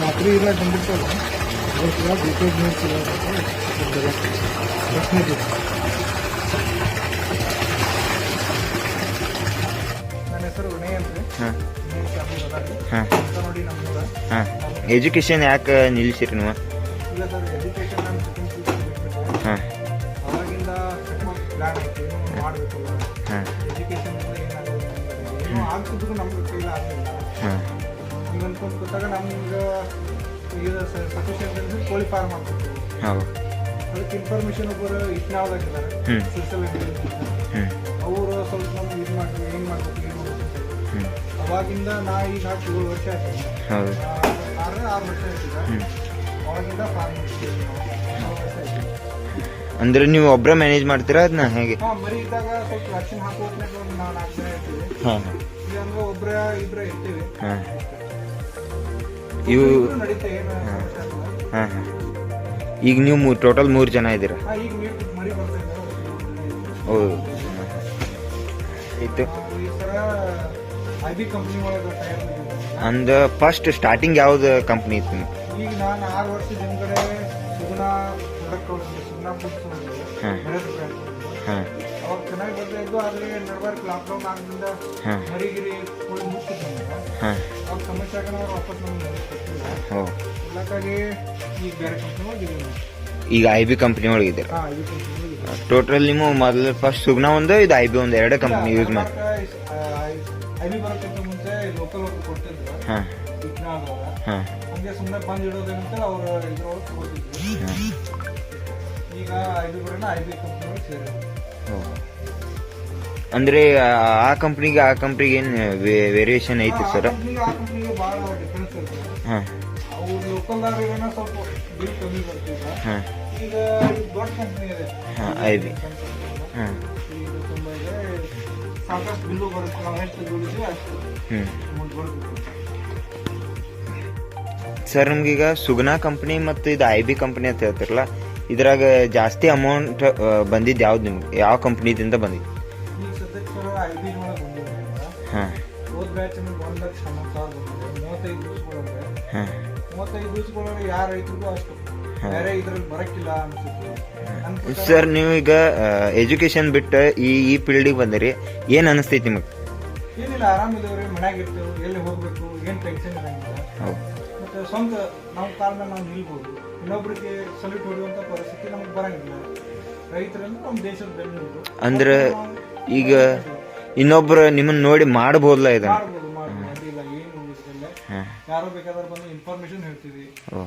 ರಾತ್ರಿ ಇಲ್ಲ ಬಂದಿರ್ತಲ್ಲ ಅದಕ್ಕೆಲ್ಲ ಡೀಟೇಲ್ ನ್ಯೂಸ್ ಇಲ್ಲ ಪ್ರಶ್ನೆ ಇದೆ. ನನ್ನ ಹೆಸರು ವಿನಯ್ ಅಂತ ನೋಡಿ ನಮ್ಮೂರ. ಎಜುಕೇಶನ್ ಯಾಕೆ ನಿಲ್ಸಿರಿ ನೀವು? ಇಲ್ಲ ಸರ್, ಎಜುಕೇಶನ್ ನಾನು ಸೆಕೆಂಡ್ ಬಿಟ್ಬಿಟ್ಟೆ. ಅವಾಗಿಂದ ಪ್ಲಾನ್ ಐತಿ ಮಾಡಬೇಕಲ್ಲ. ಎಜುಕೇಶನ್ ಏನಾಗೋದು ಏನೋ ಆಗ್ತಿದ್ರು ನಮ್ಗೆ ಕೈಲಿ ಆಗಲಿಲ್ಲ. ಹಿಂಗೆ ಅನ್ಕೊಂಡು ಕೂತಾಗ ನಮ್ಗೆ ಈಗ ಸಫಿಷಿಯಂಟ್ ಅಂದ್ರೆ ಕೋಳಿ ಫಾರ್ಮ್ ಮಾಡ್ತಿರ್ತೀವಿ. ಅದಕ್ಕೆ ಇನ್ಫಾರ್ಮೇಶನ್ ಒಬ್ಬರು ಇಟ್ನಾವ್ದಾಗಿದ್ದಾರೆ ಅವರು ಸ್ವಲ್ಪ ನಮ್ಗೆ ಇದು ಮಾಡ್ತೀವಿ, ಏನು ಮಾಡ್ಬೇಕು ಏನು ಮಾಡ್ಬೇಕು. ಅವಾಗಿಂದ ನಾ ಈಗ 7 ವರ್ಷ ಆಯ್ತು, 6 ವರ್ಷ ಆಯ್ತಿದೆ. ಅವಾಗಿಂದ ಫಾರ್ಮ್ ಅಂದ್ರೆ ನೀವು ಒಬ್ಬರೇ ಮ್ಯಾನೇಜ್ ಮಾಡ್ತೀರಾ ಅದನ್ನ ಹೇಗೆ? ಮರಿ ಇದ್ದಾಗ ಸ್ವಲ್ಪ ವ್ಯಾಕ್ಸಿನ್ ಹಾಕೋದ್ನಾಗ ನಾವು 4 ಜನ ಇರ್ತೀವಿ. ಈಗ ಅಂದ್ರೆ ಇಬ್ಬರೇ ಇರ್ತೀವಿ. ಇವು ನಡೀತಾ ಏನು ಸಮಸ್ಯೆ ಆಗಲ್ಲ. ಈಗ ನೀವು ಟೋಟಲ್ 3 ಜನ ಇದ್ದೀರಾ? ಈಗ ಮರಿ ಬರ್ತಾ ಇದ್ದಾರೆ. ಹೌದು. ಆಯ್ತು. ಈ ಥರ IB ಕಂಪ್ನಿ ಒಳಗೆ ತಯಾರು ಅಂದ ಫಸ್ಟ್ ಸ್ಟಾರ್ಟಿಂಗ್ ಯಾವ್ದು ಕಂಪ್ನಿ ಇತ್ತು? ಈಗ ನಾನು 6 ವರ್ಷದ ಹಿಂದ್ಗಡೆ ಸುಗುಣಾ ಪ್ರಾಡಕ್ಟ್ ಸುಗುಣಾ ಫುಡ್ಸ್ ಅವಾಗ ಚೆನ್ನಾಗಿ ಬರ್ತಾ ಇದ್ದು. ಆದ್ರೆ ನಡ್ಬಾರ್ಕ್ ಲಾಕ್ಡೌನ್ ಆಗಿಂದ ಮರಿಗಿರಿ ಫುಲ್ ಮುಚ್ಚಿದ್ದು. ಅವಾಗ ಸಮಸ್ಯೆ ಆಗ ನಾವು ವಾಪಸ್ ನಮ್ಗೆ ಎಲ್ಲಕ್ಕಾಗಿ ಈಗ ಬೇರೆ ಕಂಪ್ನಿ ಹೋಗಿದ್ದೀವಿ. ಈಗ IB ಕಂಪ್ನಿ ಒಳಗಿದ್ದೀರಾ? IB ಕಂಪ್ನಿ ಟೋಟಲ್ ನೀವು ಮೊದಲು ಫಸ್ಟ್ ಸುಗ್ನಾ ಒಂದು, ಇದು IB ಒಂದು, 2 ಕಂಪ್ನಿ ಯೂಸ್ ಮಾಡಿ. IB ಬರೋಕ್ಕಿಂತ ಮುಂಚೆ ಲೋಕಲ್ ಕೊಡ್ತಿದ್ರು ಹಂಗೆ ಸುಮ್ಮನೆ ಬಂದು ಇಡೋದಂತ ಅವ್ರು ಇದ್ರೊಳಗೆ ತಗೋತಿದ್ರು. ಈಗ IB ಬರೋಣ IB ಕಂಪ್ನಿ ಸೇರಿದ್ರು. ಅಂದ್ರೆ ಆ ಕಂಪ್ನಿಗೆ ಏನ್ ವೇರಿಯೇಷನ್ ಐತಿ ಸರ್? ಆ ಕಂಪ್ನಿಗೆ ಭಾಳ ಡಿಫ್ರೆನ್ಸ್ ಇರ್ತದೆ. ಅವ್ರು ಲೋಕಲ್ದಾಗ ಏನೋ ಸ್ವಲ್ಪ ಬಿಲ್ ಕಮ್ಮಿ ಬರ್ತಿಲ್ಲ. ಈಗ ದೊಡ್ಡ ಕಂಪ್ನಿ ಇದೆ IB. ಈಗ ತುಂಬ ಇದೆ, ಸಾಕಷ್ಟು ಬಿಲ್ಲು ಬರುತ್ತೆ. ನಾವು ಎಷ್ಟು ದುಡಿದ್ವಿ ಅಷ್ಟು ಅಮೌಂಟ್ ಬರುತ್ತೆ. ಸರ್ ನಮ್ಗೀಗ ಸುಗ್ನಾ ಕಂಪ್ನಿ ಮತ್ತು ಇದು IB ಕಂಪ್ನಿ ಅಂತ ಹೇಳ್ತಿರಲ್ಲ, ಇದ್ರಾಗ ಜಾಸ್ತಿ ಅಮೌಂಟ್ ಬಂದಿದ್ದು ಯಾವ್ದು ನಿಮ್ಗೆ? ಯಾವ ಕಂಪ್ನಿದಿಂದ ಬಂದಿದ್ದು? ಈಗ ಸದ್ಯಕ್ಕೆ ಸರ್ IB ಒಳಗೆ ಬಂದಿರೋದ್ರಿಂದ ಹೋದ ಬ್ಯಾಚ್ 1,10,000 ಬಂದಿದೆ. 35 ದಿವಸಗಳೊಳಗೆ 35 ದಿವಸಗಳೊಳಗೆ ಯಾರ ರೈತರಿಗೂ ಅಷ್ಟು ಬೇರೆ ಇದ್ರಲ್ಲಿ ಬರಕ್ಕಿಲ್ಲ ಅನ್ಸುತ್ತೆ. ಸರ್ ನೀವೀಗ ಎಜುಕೇಶನ್ ಬಿಟ್ಟು ಈ ಫೀಲ್ಡಿಗೆ ಬಂದಿರಿ, ಏನ್ ಅನಿಸ್ತೈತಿ ನಿಮಗೆ? ಏನಿಲ್ಲ, ಆರಾಮಿದೇವ್ರಿ, ಮನ್ಯಾಗ ಇರ್ತೇವೆ, ಎಲ್ಲಿ ಹೋಗ್ಬೇಕು ಏನ್ ಟೆನ್ಷನ್ ಇರಂಗಿಲ್ಲ. ಮತ್ತೆ ಸ್ವಂತ ನಾವು ಕಾಲ ಮೇಲೆ ನಾವು ನಿಲ್ಬೋದು. ಇನ್ನೊಬ್ರಿಗೆ ಸಲ್ಯೂಟ್ ಹೊಡೆಯುವಂತ ಪರಿಸ್ಥಿತಿ ನಮ್ಗೆ ಬರಂಗಿಲ್ಲ. ರೈತರಂದ್ರೆ ನಮ್ಮ ದೇಶದ ಬೆನ್ನೆಲುಬು. ಅಂದ್ರೆ ಈಗ ಇನ್ನೊಬ್ರು ನಿಮ್ಮನ್ನ ನೋಡಿ ಮಾಡಬಹುದಲ್ಲ ಇದನ್ನ? ಮಾಡ್ಬೋದು ಅಡ್ಡಿಲ್ಲ, ಏನು ಇದಿಲ್ಲ. ಯಾರೋ ಬೇಕಾದ್ರೆ ಬಂದು ಇನ್ಫಾರ್ಮೇಶನ್ ಹೇಳ್ತೀವಿ,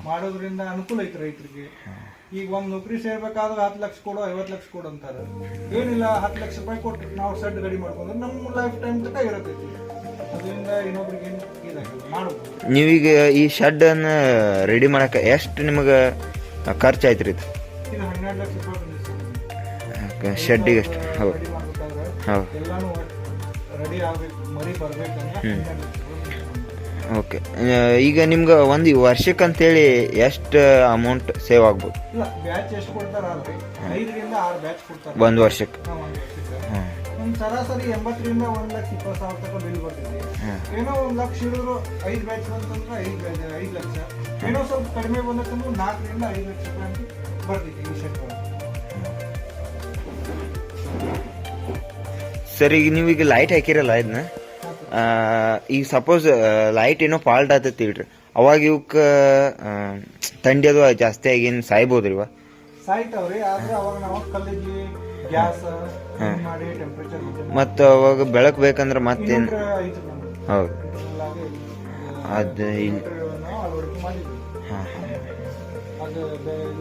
ಮಾಡೋದ್ರಿಂದ ಅನುಕೂಲ ಐತಿ ರೈತರಿಗೆ. ಈಗ ಒಂದ್ ನೌಕರಿ ಸೇರ್ಬೇಕಾದ್ರೆ 10 ಲಕ್ಷ ಕೊಡು 50 ಲಕ್ಷ ಕೊಡು ಅಂತಾರೆ. ಏನಿಲ್ಲ, 10 ಲಕ್ಷ ರೂಪಾಯಿ ಕೊಟ್ಟು ನಾವು ಸೆಡ್ ರೆಡಿ ಮಾಡ್ಕೊಂಡ್ರೆ ನಮ್ಮ ಲೈಫ್ ಟೈಮ್ ತನಕ ಇರತೈತಿ. ಅದರಿಂದ ಇನ್ನೊಬ್ರಿಗೆ ಏನು ಇದಾಗಿಲ್ಲ, ಮಾಡ್ಬೋದು. ನೀವೀಗ ಈ ಶೆಡ್ ಅನ್ನ ರೆಡಿ ಮಾಡಕ ಎಷ್ಟು ನಿಮಗೆ ಖರ್ಚು ಆಯ್ತು? ಇದು 12 ಲಕ್ಷ ರೂಪಾಯಿ ಬಂದಿದೆ ಶೆಡ್ಡಿಗೆ ಎಷ್ಟು? ಹೌದು ರೆಡಿ ಮಾಡ್ಬೇಕಾದ್ರೆ ಹೌದು. ಎಲ್ಲಾನು ರೆಡಿ ಆಗ್ಬೇಕು, ಮರಿ ಬರ್ಬೇಕಂದ್ರೆ. ಓಕೆ. ಈಗ ನಿಮ್ಗೆ ಒಂದು ವರ್ಷಕ್ಕಂತೇಳಿ ಎಷ್ಟು ಅಮೌಂಟ್ ಸೇವ್ ಆಗ್ಬೋದು? ಇಲ್ಲ, ಬ್ಯಾಚ್ ಎಷ್ಟು ಕೊಡ್ತಾರ ಅಲ್ರಿ, 5 ರಿಂದ 6 ಬ್ಯಾಚ್ ಕೊಡ್ತಾರೆ ಒಂದು ವರ್ಷಕ್ಕೆ. ಒಂದು ಸರಾಸರಿ 80 ರಿಂದ 1,20,000 ತನಕ ಬಿಲ್ ಬರ್ತಿದೆ. ಏನೋ 1 ಲಕ್ಷ ಇಳಿದ್ರು 5 ಬ್ಯಾಚ್ ಬಂತಂದ್ರೆ 5 ಲಕ್ಷ. ಏನೋ ಸ್ವಲ್ಪ ಕಡಿಮೆ ಬಂದಂದ್ರೆ 4 ರಿಂದ 5 ಲಕ್ಷ ರೂಪಾಯಿ ಬರ್ತಿದೆ ಈ ಶೆಡ್. ಸರ್ ಈಗ ನೀವೀಗ ಲೈಟ್ ಹಾಕಿರಲ್ಲ ಇದನ್ನ, ಈಗ ಸಪೋಸ್ ಲೈಟ್ ಏನೋ ಫಾಲ್ಟ್ ಆತೈತಿ ಇಲ್ರಿ, ಅವಾಗ ಇವಕ್ಕೆ ಥಂಡಿ ಅದು ಜಾಸ್ತಿ ಆಗಿ ಏನು ಸಾಯ್ಬೋದ್ರಿವ? ಸಾಯ್ತಾವ್ರಿ, ಆದ್ರೆ ಅವಾಗ ನಾವು ಕಲ್ಲಿಗೆ ಗ್ಯಾಸ್ ಮಾಡಿ ಟೆಂಪರೇಚರ್ ಮತ್ತು ಅವಾಗ ಬೆಳಕು ಬೇಕಂದ್ರೆ ಮತ್ತೇನು? ಹೌದು, ಅದು ಅಳವಡಿಕೆ ಮಾಡಿದ್ವಿ. ಅದು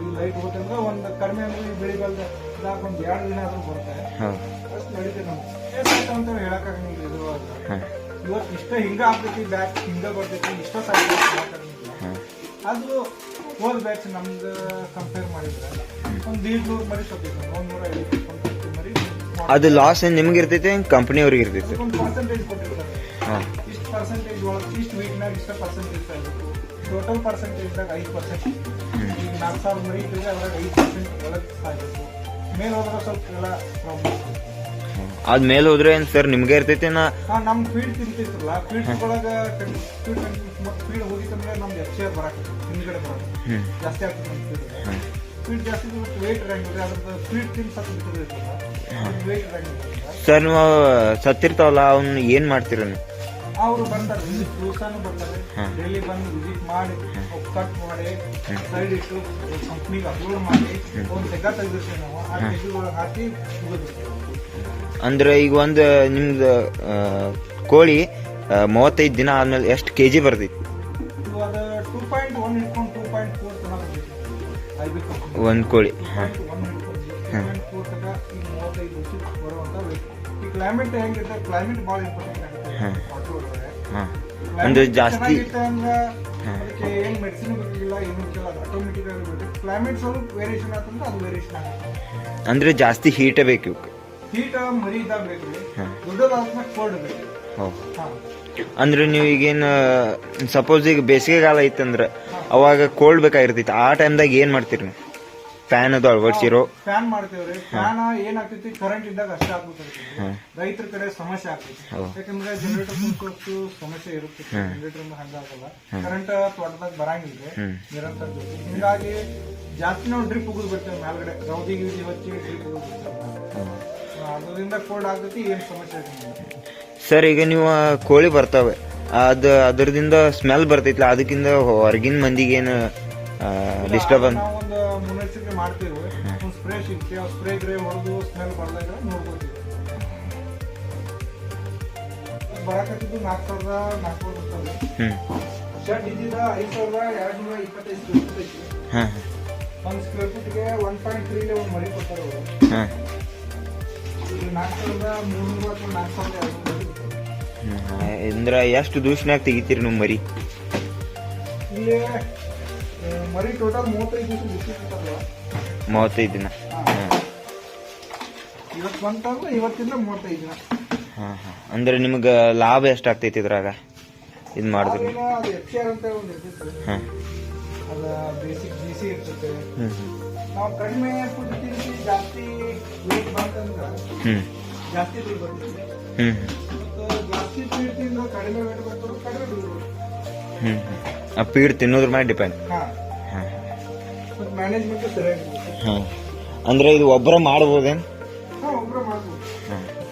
ಈ ಲೈಟ್ ಹೋತಂದ್ರೆ ಒಂದು ಕಡಿಮೆ ಅಂದ್ರೆ ಬೆಳಿ ಬೆಳೆದ ಒಂದು 2 ದಿನ ಆದ್ರೂ ಬರುತ್ತೆ, ಅಷ್ಟು ನಡೀತದೆ. ನಮ್ಗೆ ಅಂತ ಹೇಳಕ್ಕಾಗಂಗಿಲ್ಲ. ಇದು ಇವತ್ತು ಇಷ್ಟ ಹಿಂಗ ಆಗ್ತೈತಿ, ಬ್ಯಾಚ್ ಹಿಂಗ ಬರ್ತೈತಿ, ಇಷ್ಟ ಸಾಯ್ತು ಹೇಳಕ್ಕಾಗಂಗಿಲ್ಲ. ಅದು ಹೋದ ಬ್ಯಾಚ್ ನಮ್ದು ಕಂಪೇರ್ ಮಾಡಿದ್ರೆ ಒಂದು 150 ಮರಿ ಸೊತ್ತೈತಿ, 150 ಮರಿ. ಅದು ಲಾಸ್ ನಿಮ್ಗೆ ಇರ್ತೈತಿ, ಕಂಪನಿಯವ್ರಿಗೆ ಇರ್ತೈತಿ? ಒಂದು ಪರ್ಸೆಂಟೇಜ್ ಕೊಟ್ಟಿರ್ತಾರೆ, ಇಷ್ಟು ಪರ್ಸೆಂಟೇಜ್ ಒಳಗೆ ಇಷ್ಟು ವೀಕ್ನಾಗ ಇಷ್ಟ ಪರ್ಸೆಂಟೇಜ್ ಸಾಯ್ಬೇಕು. ಟೋಟಲ್ ಪರ್ಸೆಂಟೇಜ್ದಾಗ 5%. ಈಗ 4,000 ಮರಿ ಇದ್ದರೆ ಅದ್ರಾಗ 5% ಒಳಗೆ ಸಾಯ್ಬೇಕು. ಮೇಲೆ ಹೋದ್ರೆ ಸ್ವಲ್ಪ ಎಲ್ಲ ಪ್ರಾಬ್ಲಮ್. ಆದ್ಮೇಲೆ ಹೋದ್ರೆ ಏನ್ ಸರ್ ನಿಮ್ಗೆ ಇರ್ತೈತಿ ನಾ ನಮ್ ಫೀಡ್ ತಿಂತಿತ್ತಲ್ಲ ಫೀಡ್ ಒಳಗ ಫೀಡ್ ಹೋಗಿತ್ತಂದ್ರೆ ನಮ್ದು ಎಫ್ಸಿಆರ್ ಬರಾಕತ್ತೆ ಹಿಂದ್ಗಡೆ ಬರಾಕ ಜಾಸ್ತಿ ಆಗ್ತದೆ ನಮ್ ಫೀಡ್ ಜಾಸ್ತಿ ವೇಟ್ ಇರಂಗಿಲ್ಲ ಅದ್ರದ್ದು ಫೀಡ್ ತಿನ್ ಸತ್ ಬಿಟ್ಟಿರ್ತಲ್ಲ ವೇಟ್ ಇರಂಗಿಲ್ಲ ಸರ್ ನೀವು ಸತ್ತಿರ್ತಾವಲ್ಲ ಅವ್ನ ಏನ್ ಮಾಡ್ತೀರ ನೀವು ಅವರು ಬರ್ತಾರೆ ಇಲ್ಲಿ ದಿವಸಾನು ಬರ್ತಾರೆ ಡೈಲಿ ಬಂದು ವಿಸಿಟ್ ಮಾಡಿ ಕಟ್ ಮಾಡಿ ಸೈಡ್ ಇಟ್ಟು ಕಂಪ್ನಿಗೆ ಅಪ್ಲೋಡ್ ಮಾಡಿ ಒಂದು ತೆಗ ತೆಗೆದಿರ್ತೀವಿ ನಾವು ಆ ತೆಗೆದೊಳಗೆ ಹಾಕಿ ಮುಗಿದಿರ್ತೀವಿ. ಅಂದ್ರೆ ಈಗ ಒಂದು ನಿಮ್ದು ಕೋಳಿ 35 ದಿನ ಆದ್ಮೇಲೆ ಎಷ್ಟು ಕೆಜಿ ಬರ್ತೈತಿ? ಅದು 2.1 ಇಟ್ಕೊಂಡು 2.4 ತನಕ ಬರ್ತೈತಿ ಐಬಿ ಒಂದ್ ಕೋಳಿ. 2.4 ತನಕ ಈ 35 ವರ್ಷಕ್ಕೆ ಬರುವಂತ ವೇಟ್. ಈ ಕ್ಲೈಮೇಟ್ ಹೆಂಗಿರುತ್ತೆ ಕ್ಲೈಮೇಟ್ ಭಾಳ ಇಂಪಾರ್ಟೆಂಟ್ ಆಗುತ್ತೆ. ಅಂದ್ರೆ ಜಾಸ್ತಿ ಅದಕ್ಕೆ ಏನ್ ಮೆಡಿಸಿನ್ ಬೇಕಿಲ್ಲ ಏನು ಬೇಕಿಲ್ಲ ಅದು ಆಟೋಮೆಟಿಕ್ ಆಗಿ ಕ್ಲೈಮೇಟ್ ಸ್ವಲ್ಪ ವೇರಿಯೇಷನ್ ಆತಂದ್ರೆ ಅದು ವೇರಿಯೇಷನ್ ಆಗುತ್ತೆ. ಅಂದ್ರೆ ಜಾಸ್ತಿ ಹೀಟ್ ಬೇಕು ಹೀಟ್ ಮರಿ ಇದ್ದಾಗ ಬೇಕು ದೊಡ್ಡದಾದ್ಮೇಲೆ ಕೋಲ್ಡ್ ಬೇಕು. ಅಂದ್ರೆ ನೀವು ಈಗೇನು ಸಪೋಸ್ ಈಗ ಬೇಸಿಗೆಗಾಲ ಐತಂದ್ರ ಅವಾಗ ಕೋಲ್ಡ್ ಬೇಕಾಗಿರ್ತೈತಿ ಆ ಟೈಮ್ದಾಗ ಏನ್ ಮಾಡ್ತೀರಿ ನೀವು? ಫ್ಯಾನ್ ಅದು ಅಳವಡಿಸಿರೋ? ಫ್ಯಾನ್ ಮಾಡ್ತೇವ್ರಿ. ಫ್ಯಾನ್ ಏನಾಗ್ತೈತಿ ಕರೆಂಟ್ ಇದ್ದಾಗ ಅಷ್ಟೇ ಆಗ್ಬಿಡ್ತೈತಿ. ರೈತರ ಕಡೆ ಸಮಸ್ಯೆ ಆಗ್ತೈತಿ ಯಾಕಂದ್ರೆ ಜನರೇಟರ್ ಕುಂತು ಸಮಸ್ಯೆ ಇರುತ್ತೆ. ಜನರೇಟರ್ ಹಂಗಾಗಲ್ಲ ಕರೆಂಟ್ ತೋಟದಾಗ ಬರಂಗಿಲ್ಲ ನಿರಂತರ ಜೊತೆ ಹಿಂಗಾಗಿ ಜಾಸ್ತಿ ನಾವು ಡ್ರಿಪ್ ಉಗಿದ್ ಬಿಡ್ತೇವೆ ಮೇಲ್ಗಡೆ ರೌದಿ ಗಿಡಿ ಹಚ್ಚಿ ಡ್ರಿಪ್ ಉಗಿದ್ ಬಿಡ್ತೇವೆ. ಅದರಿಂದ ಕೋಲ್ಡ್ ಆಗ್ತೈತಿ ಏನ್ ಸಮಸ್ಯೆ ಆಗಿಲ್ಲ. ಸರ್ ಈಗ ನೀವು ಕೋಳಿ ಬರ್ತಾವೆ ಅದರದಿಂದ ಸ್ಮೆಲ್ ಬರ್ತೈತಿಲ್ಲ ಅದಕ್ಕಿಂತ ಹೊರಗಿನ ಮಂದಿಗೆ ಏನು ಡಿಸ್ಟರ್ಬ್ ನಾವೊಂದು ಮುನ್ನೆಚ್ಚರಿಕೆ ಮಾಡ್ತೀವಿ. ಒಂದು ಸ್ಪ್ರೇ ಸಿಗ್ತೀವಿ ಆ ಸ್ಪ್ರೇ ಗ್ರೇ ಹೊಡೆದು ಸ್ಮೆಲ್ ಬರ್ದಾಗ ನೋಡ್ಕೊತೀವಿ. ಬರಾಕತ್ತಿದ್ದು 4,400 ಬರ್ತದೆ. ಶರ್ಟ್ ಇದ್ದಿದ್ದ 5,225 ಸ್ಕ್ವೇರ್ ಫೀಟ್ ಐತಿ. ಒಂದು ಸ್ಕ್ವೇರ್ ಫೀಟ್ಗೆ 1.3 ಒಂದು ಮರಿ ಕೊಡ್ತಾರೆ ಅವರು. 4,300 ಅಥವಾ 4,200 ಅಂದ್ರೆ ಎಷ್ಟು ದಿವ್ಸನಾಗ ತೆಗಿತೀರಿ ನೀವು ಮರಿ? ಇಲ್ಲಿ ಮರಿ ಟೋಟಲ್ 35 ದಿವಸ ಬಿಟ್ಟಿರ್ತಾರಲ್ಲ 35 ದಿನ. ಇವತ್ತು ಬಂತಂದ್ರೆ ಇವತ್ತಿಂದ 35 ದಿನ. ಅಂದ್ರೆ ನಿಮ್ಗೆ ಲಾಭ ಎಷ್ಟಾಗ್ತೈತಿ ಇದ್ರಾಗ ಇದು ಮಾಡಿದ್ರಿ? ಅದು ಎಫ್ಸಿಆರ್ ಅಂತ ಒಂದು ಇರ್ತೈತೆ. ಅದ ಬೇಸಿಕ್ ಜಿಸಿ ಇರ್ತೈತೆ. ನಾವು ಕಡಿಮೆ ಫುಡ್ ತಿನ್ನಿಸಿ ಜಾಸ್ತಿ ವೇಟ್ ಬಂತಂದ್ರೆ ಜಾಸ್ತಿ ದುಡ್ಡು ಬರ್ತೈತೆ. ಜಾಸ್ತಿ ಫೀಡ್ ತಿಂದ್ರೆ ಕಡಿಮೆ ವೇಟ್ ಬರ್ತದೆ ಕಡಿಮೆ ದುಡ್ಡು ಬರ್ತದೆ. ಫೀಡ್ ತಿನ್ನೋದ್ರ ಮೇಲೆ ಡಿಪೆಂಡ್. ಮ್ಯಾನೇಜ್ಮೆಂಟ್ ಸರಿಯಾಗಿ ಅಂದ್ರೆ ಇದು ಒಬ್ಬರ ಮಾಡ್ಬೋದೇನು? ಒಬ್ಬರ ಮಾಡ್ಬೋದು.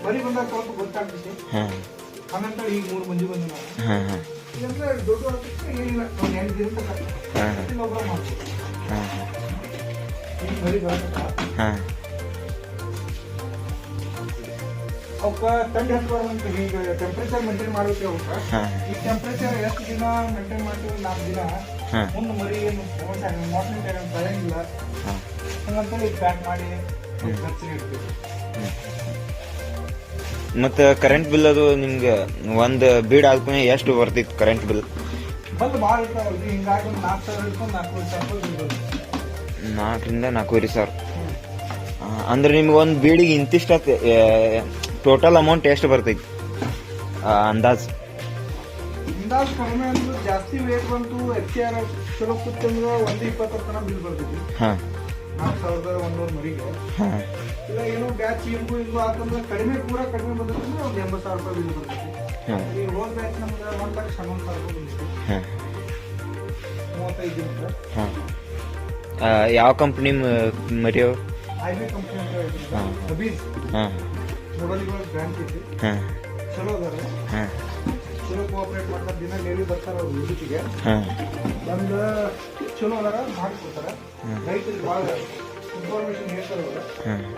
ಮರಿ ಬಂದಾಗ ಸ್ವಲ್ಪ ಗೊತ್ತಾಗ್ತೈತಿ. ಹಂಗಂತ ಈಗ 3 ಮಂದಿ ಬಂದು ನಾವು ಇದಂದ್ರೆ ದೊಡ್ಡ ಏನಿಲ್ಲ ಒಂದು 8 ದಿನ ತನಕ ಒಬ್ಬರ ಮಾಡ್ಬೋದು. ಈಗ ಮರಿ ಬರತ್ತ ಅವಕ್ಕ ತಂಡಿ ಹತ್ಬಾರ್ದಂತ ಈಗ ಟೆಂಪ್ರೇಚರ್ ಮೇಂಟೈನ್ ಮಾಡ್ಬೇಕು. ಅವಕ್ಕ ಈ ಟೆಂಪ್ರೇಚರ್ ಎಷ್ಟು ದಿನ ಮೇಂಟೈನ್ ಮಾಡ್ತೀವಿ 4 ದಿನ ಮುಂದೆ ಮರಿ ಏನು ಮೋಟರ್ ಬರಂಗಿಲ್ಲ ಹಂಗಂತ ಈಗ ಪ್ಯಾಕ್ ಮಾಡಿ ಖರ್ಚಿಗೆ ಇಡ್ತೀವಿ. ಮತ್ತೆ ಕರೆಂಟ್ ಬಿಲ್ ಅದು ನಿಮ್ಗೆ ಒಂದು ಬೀಡ್ ಆದ್ಮೇಲೆ ಎಷ್ಟು ಬರ್ತಿತ್ತು ಕರೆಂಟ್ ಬಿಲ್? ಬಂದು ಭಾಳ ಇರ್ತಾವಲ್ರಿ ಹಿಂಗಾಗಿ 4,000 ಹಿಡ್ಕೊಂಡು 4,500 ರೂಪಾಯಿ. 4,000 ರಿಂದ 4,500. ಅಂದ್ರೆ ನಿಮ್ಗೆ ಒಂದು ಬೀಡಿಗೆ ಇಂತಿಷ್ಟ ಟೋಟಲ್ ಅಮೌಂಟ್ ಎಷ್ಟು ಬರ್ತೈತಿ ಅಂದಾಜು? ಕಡಿಮೆ ಅಂದ್ರೆ ಜಾಸ್ತಿ ವೇಟ್ ಬಂತು ಎಫ್ಸಿಆರ್ ಚಲೋ ಕೂತಂದ್ರೆ 120 ತನಕ ಬಿಲ್ ಬರ್ತೈತಿ. 4,100 ಮರಿಗೆ ಇಲ್ಲ ಏನೋ ಬ್ಯಾಚ್ ಹಿಂಗು ಹಿಂಗು ಆತಂದ್ರೆ ಕಡಿಮೆ ಪೂರ ಕಡಿಮೆ ಬಂದ್ರೆ ಒಂದು 80,000 ರೂಪಾಯಿ ಬಿಲ್ ಬರ್ತೈತಿ. ಈ ಹೋದ ಬ್ಯಾಚ್ ನಮ್ಗೆ 1,11,000 ರೂಪಾಯಿ ಬಂದಿತ್ತು 35 ದಿನಕ್ಕೆ. ಯಾವ ಕಂಪ್ನಿ ಮರಿಯೋ? ಐಬಿ ಕಂಪ್ನಿ ಅಂತ ಹೇಳ್ತೀವಿ. ಅಬೀಸ್ ಮೊಬೈಲ್ಗಳ ಬ್ರ್ಯಾಂಡ್ ಐತಿ. ಚಲೋ ಅದಾರ ಚಲೋ ಕೋಆಪರೇಟ್ ಮಾಡ್ತಾರೆ. ದಿನ ಡೈಲಿ ಬರ್ತಾರೆ ಅವ್ರು ವಿಸಿಟಿಗೆ ಬಂದು ಚಲೋ ಅದಾರ ಮಾಡಿಕೊಡ್ತಾರೆ. ರೈತರಿಗೆ ಭಾಳ ಇನ್ಫಾರ್ಮೇಶನ್ ಹೇಳ್ತಾರೆ ಅವ್ರು.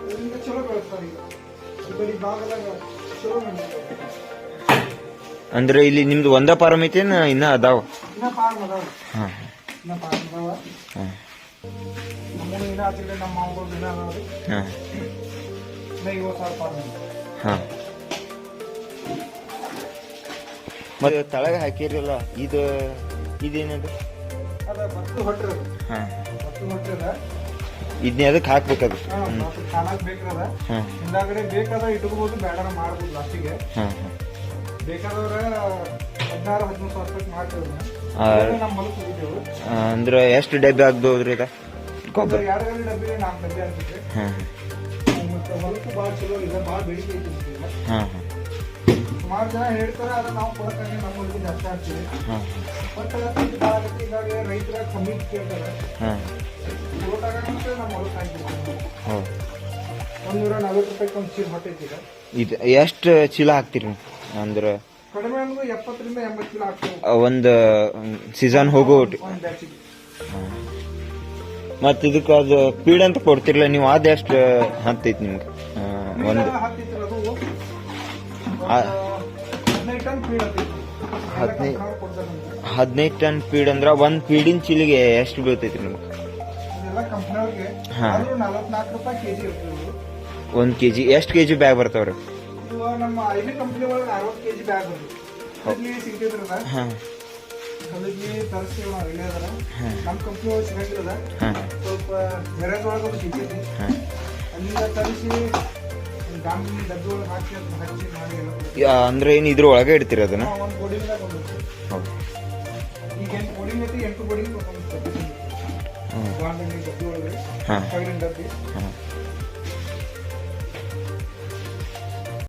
ಅದರಿಂದ ಚಲೋ ಬೆಳೆಸ್ತಾರೆ. ಈಗ ಈ ಭಾಗದಾಗ ಚಲೋ ನಡೀತಾರೆ. ಅಂದ್ರೆ ಇಲ್ಲಿ ನಿಮ್ದು ಒಂದ ಫಾರ್ಮ್ ಐತೇನ ಇನ್ನ ಅದಾವ? ಇನ್ನ ಫಾರ್ಮ್ ಅದಾವ. ಇನ್ನ ಫಾರ್ಮ್ ಅದಾವ. ನಮ್ಮ ಇನ್ನ ಆದ್ರೆ ನಮ್ಮ ಮಾವುಗಳು ದಿನ ಅದಾವ್ರಿ. ಇನ್ನ 50,000 ಫಾರ್ಮ್ ಇದೆ. ಮತ್ತೆ ತಳಗ ಹಾಕಿರಲ್ಲ ಇದೇನದು? ಅದ ಬತ್ತು ಹೊಟ್ರೆ. ಬತ್ತು ಹೊಟ್ರದ ಇದನ್ನ ಅದಕ್ಕೆ ಹಾಕ್ಬೇಕದು ಚೆನ್ನಾಗಿ ಬೇಕದ. ಹಿಂದಾಗಡೆ ಬೇಕಾದ ಇಟ್ಕೋಬಹುದು ಬೇಡ ಮಾಡ್ಬೋದು. ಲಾಸ್ಟಿಗೆ ಬೇಕಾದವ್ರ 16,000-17,000 ರೂಪಾಯಿ ಮಾಡ್ತೇವೆ. ನಮ್ಮ ಹೊಲಕ್ಕೆ ಹೋಗಿದ್ದೇವೆ. ಅಂದ್ರೆ ಎಷ್ಟು ಡಬ್ಬಿ ಆಗ್ಬೋದ್ರಿ ಇದ ಗೊಬ್ಬರ? 2 ಡಬ್ಬಿ 4 ಡಬ್ಬಿ ಆಗ್ತೈತೆ. ಹೊಲಕ್ಕೂ ಭಾಳ ಚಲೋ ಇದೆ, ಭಾಳ ಬೇಡಿಕೆ ಐತಿ ಈಗ. ಹಾಂ ಹಾಂ ಸುಮಾರು ಜನ ಹೇಳ್ತಾರೆ, ಆದ್ರೆ ನಾವು ಕೊಡೋಕ್ಕಾಗಿ ನಮ್ಮ ಹೊಲಕ್ಕೆ ಜಾಸ್ತಿ ಆಗ್ತೀವಿ. ಹಾಂ ಬಟ್ ಭಾಳ ಆಗತ್ತೆ, ಹೀಗಾಗಿ ರೈತರ ಕಮ್ಮಿ ಕೇಳ್ತಾರೆ. ಹಾಂ ಕೊಡೋದಾಗ ನಮ್ಮ ಹೊಲಕ್ಕೆ ಹಾಕ್ತೀವಿ. ಹೌದು. 140 ರೂಪಾಯಿ ಒಂದು ಚೀಲ ಹೊಟ್ಟೈತಿ ಈಗ. ಇದು ಎಷ್ಟು ಚೀಲ ಹಾಕ್ತೀರಿ ಅಂದ್ರೆ ಕಡಿಮೆ ಅಂದ್ರೆ 70 ರಿಂದ 80 ಚೀಲ ಹಾಕ್ತೀವಿ ಒಂದು ಸೀಸನ್ ಹೋಗೋ ಒಂದು ಬ್ಯಾಚಿಗೆ. ಮತ್ತು ಇದಕ್ಕೆ ಅದು ಪೀಡ್ ಅಂತ ಕೊಡ್ತಿರಲ್ಲ ನೀವು, ಅದು ಎಷ್ಟು ಹತ್ತೈತಿ ನಿಮ್ಗೆ? ಒಂದು ಹಾಕ್ತಿತ್ತು ಅದು 15 ಟನ್ ಫೀಡ್ ಆಗ್ತೈತಿ. 15 ಟನ್ ಪೀಡ್ ಅಂದ್ರೆ ಒಂದು ಪೀಡಿನ ಚೀಲಿಗೆ ಎಷ್ಟು ಬೀಳ್ತೈತಿ ನಿಮ್ಗೆ? ಇದೆಲ್ಲ ಕಂಪ್ನಿಯವ್ರಿಗೆ ಹಾ. 44 ರೂಪಾಯಿ ಕೆಜಿ ಇರ್ತದೆ. 1 kg ಎಷ್ಟು ಕೆಜಿ ಬ್ಯಾಗ್ ಬರ್ತಾವ್ರಿ? ಇದು ನಮ್ಮ ಐಬಿ ಕಂಪ್ನಿ ಒಳಗೆ 60 ಕೆಜಿ ಬ್ಯಾಗ್ ಬರ್ತದೆ. ಕಲ್ಗಿ ಸಿಗ್ತಿದ್ರಲ್ಲ, ಹಾಂ ಕಲ್ಗಿ ತರಿಸ್ತೀವಿ ನಾವು ಇಲ್ಲೇ ಅದರ. ಹಾಂ ನಮ್ಮ ಕಂಪ್ನಿ ಒಳಗೆ ಸಿಗಂಗಿಲ್ಲ, ಹಾಂ ಸ್ವಲ್ಪ ಮೆರಜ್ ಒಳಗೆ ಸಿಗ್ತೈತಿ. ಹಾಂ ಅಲ್ಲಿಂದ ತರಿಸಿ ಗಾಂಬಿ ಡಬ್ಬಿ ಒಳಗೆ ಹಾಕಿ ಅದನ್ನ ಹಚ್ಚಿ ಮಾಡಿ ಎಲ್ಲ ಕೊಡ್ತೀವಿ. ಅಂದ್ರೆ ಏನು ಇದ್ರ ಒಳಗೆ ಇಡ್ತೀರ ಅದನ್ನ? ಒಂದು ಬೋರ್ಡಿಂಗ್ದಾಗ ಬಂದಿತ್ತು. ಹೌದು. ಈಗ 8 ಬೋರ್ಡಿಂಗ್ ಐತಿ, 8 ಬೋರ್ಡಿಂಗ್ ಹ್ಞೂ ಡಬ್ಬಿ ಒಳಗೆ ಹಾಂ ಕಲ್ಲಿನ ಡಬ್ಬಿ ಹಾಂ